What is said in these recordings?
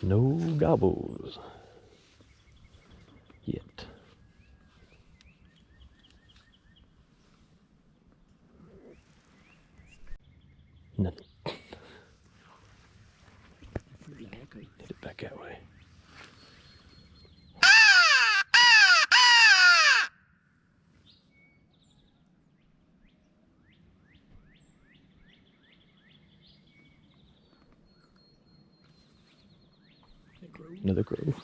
No gobbles. Yet. Nothing. Hit it back that way. Another crow.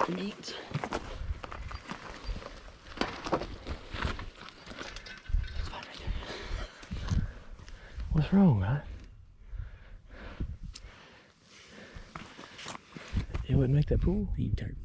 Neat. What's wrong, huh? It wouldn't make that pool? You turd.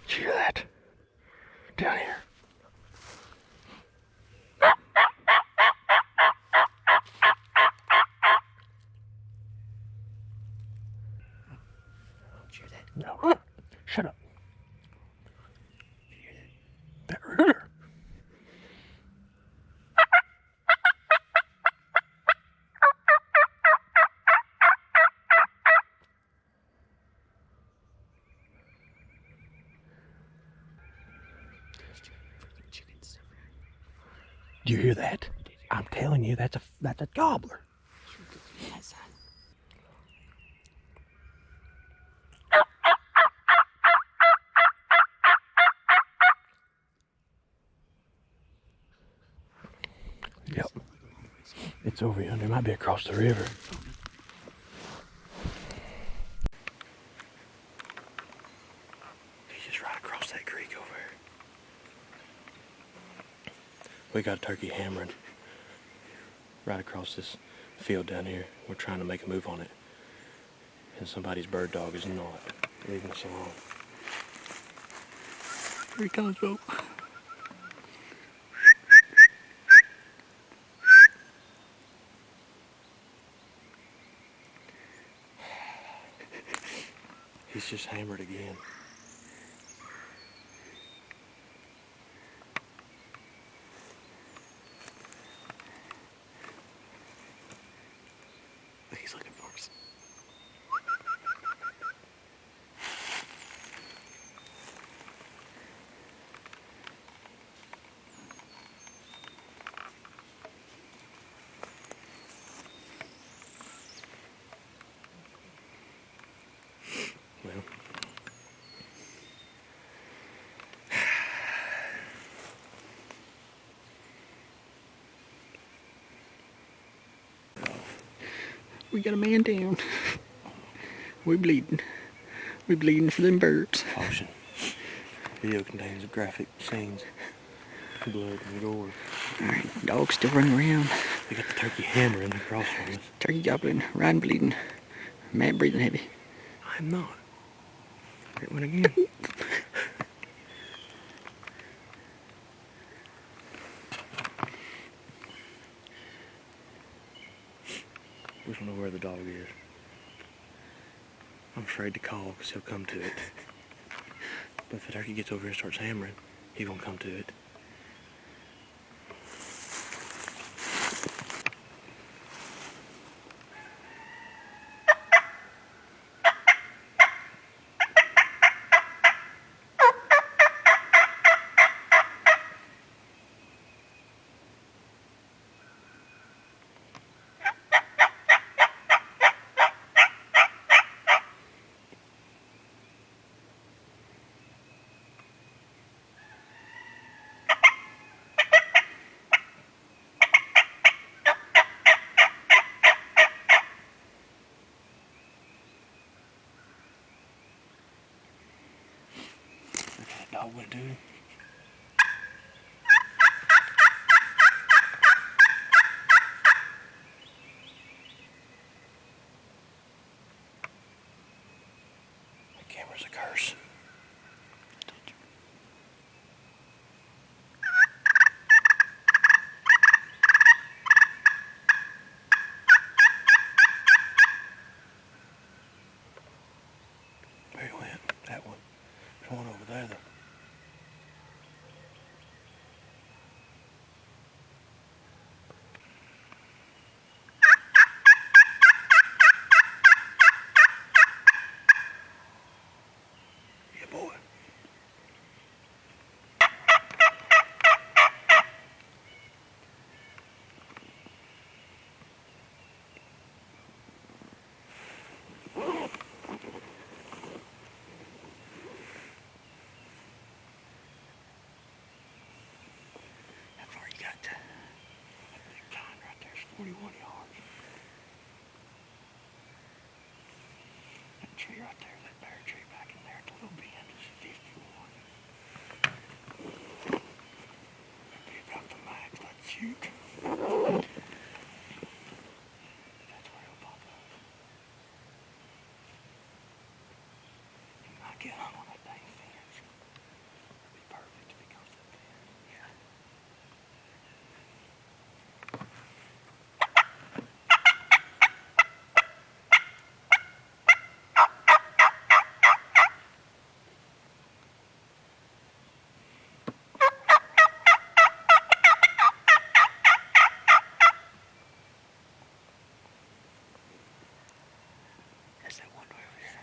Hear that? Down here. Hear that? No. Shut up. Hear that? That rooter. Do you hear that? I'm telling you, that's a gobbler. Yep. It's over yonder. It might be across the river. He's just right across that creek over here. We got a turkey hammering right across this field down here. We're trying to make a move on it. And somebody's bird dog is not leaving us alone. Here he comes, bro. He's just hammered again. He's looking for us. Well, we got a man down. We're bleeding. We're bleeding for them birds. Caution. Video contains graphic scenes. Blood and gore. Alright, dog's still running around. We got the turkey hammering across from us. Turkey gobbling, Ryan bleeding. Matt breathing heavy. I'm not. It went again. We don't know where the dog is. I'm afraid to call because he'll come to it. But if the turkey gets over here and starts hammering, he won't come to it. dog went to him. The camera's a curse. Where he went? That one. There's one over there though. Boy. How far you got to? That big pine right there is 41 yards. That tree right there, that bear tree back in there at the little bend is 51. That'd be about the max I'd shoot. That's where he'll pop up. He might get hung on that dang fence. That'd be perfect if he goes up there. Yeah. That's that one way over there.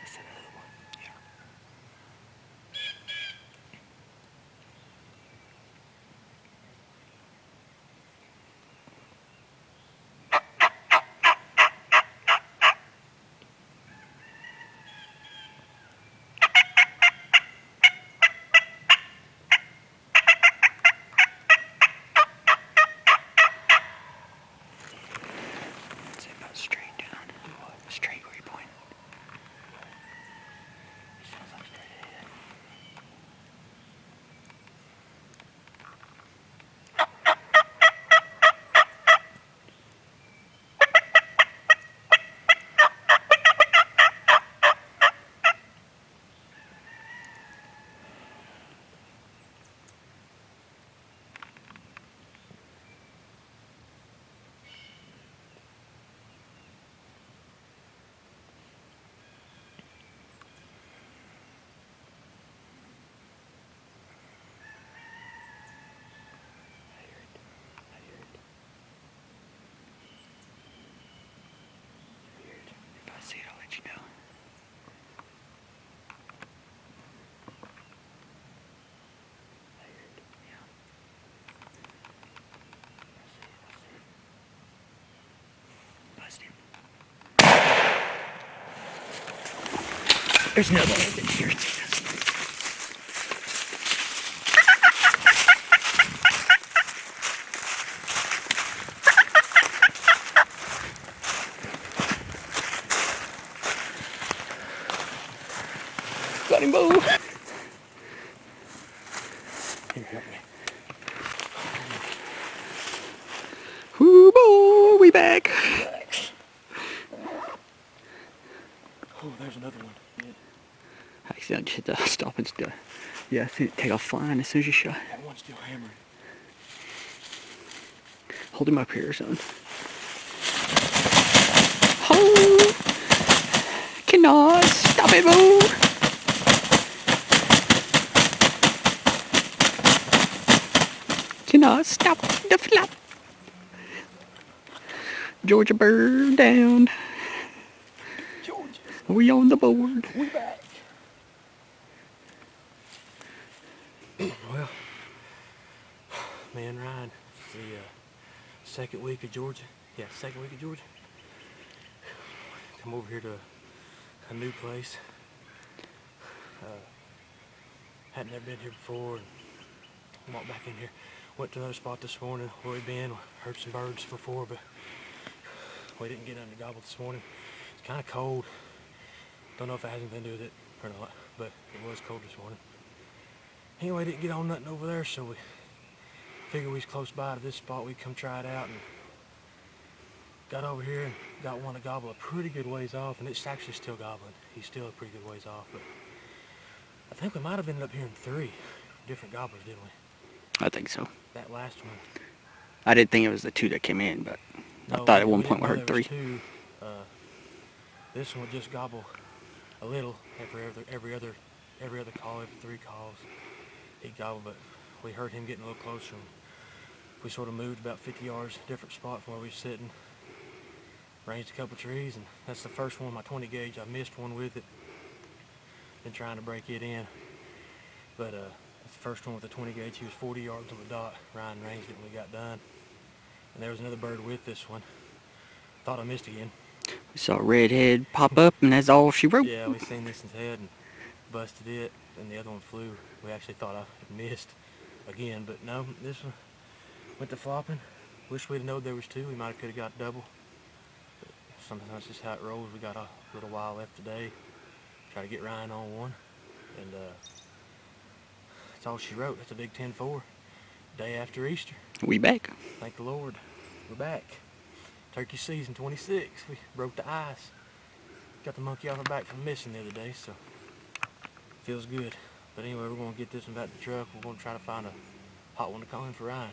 That's another one. Yeah. Say about straight down. What? Straight where you point. Sounds like straight ahead. If I see it, I'll let you know. Yeah. I see it. There's another one in here. Got him, Bo. Here, help me. Whoo, Bo, we back. Oh, there's another one. Yeah. I accidentally hit the stop and still. Yeah, I see it take off flying as soon as you shot. That one's still hammering. Hold him up here, son. Oh! Cannot stop it, Bo! Cannot stop the flap. Georgia bird down. Georgia. We on the board. We back. Well, man ride. The second week of Georgia. Yeah, second week of Georgia. Come over here to a new place. Hadn't never been here before, and walked back in here. Went to another spot this morning where we'd been. Heard some birds before, but we didn't get under gobble this morning. It's kind of cold. Don't know if it has anything to do with it or not, but it was cold this morning. Anyway, didn't get on nothing over there, so we figured we was close by to this spot. We'd come try it out, and got over here and got one to gobble a pretty good ways off, and it's actually still gobbling. He's still a pretty good ways off, but I think we might have ended up hearing 3 different gobblers, didn't we? I think so. That last one. I didn't think it was the 2 that came in, but No, I thought at one point we heard 3. 2. This one would just gobble a little every other call, every 3 calls. He'd gobble, but we heard him getting a little closer. And we sort of moved about 50 yards, different spot from where we was sitting. Ranged a couple trees, and that's the first one, my 20 gauge. I missed one with it. Been trying to break it in, but that's the first one with the 20 gauge. He was 40 yards on the dot. Ryan ranged it when we got done. And there was another bird with this one. Thought I missed again. We saw a redhead pop up, and that's all she wrote. Yeah, we seen this one's head and busted it, and the other one flew. We actually thought I missed again, but no, this one went to flopping. Wish we'd known there was 2. We might have could have got double. But sometimes that's just how it rolls. We got a little while left today. Try to get Ryan on one, and that's all she wrote. That's a big 10-4. Day after Easter. We back. Thank the Lord. We're back. Turkey season 26. We broke the ice. Got the monkey off our back from missing the other day, so feels good. But anyway, we're going to get this one back to the truck. We're going to try to find a hot one to call in for Ryan.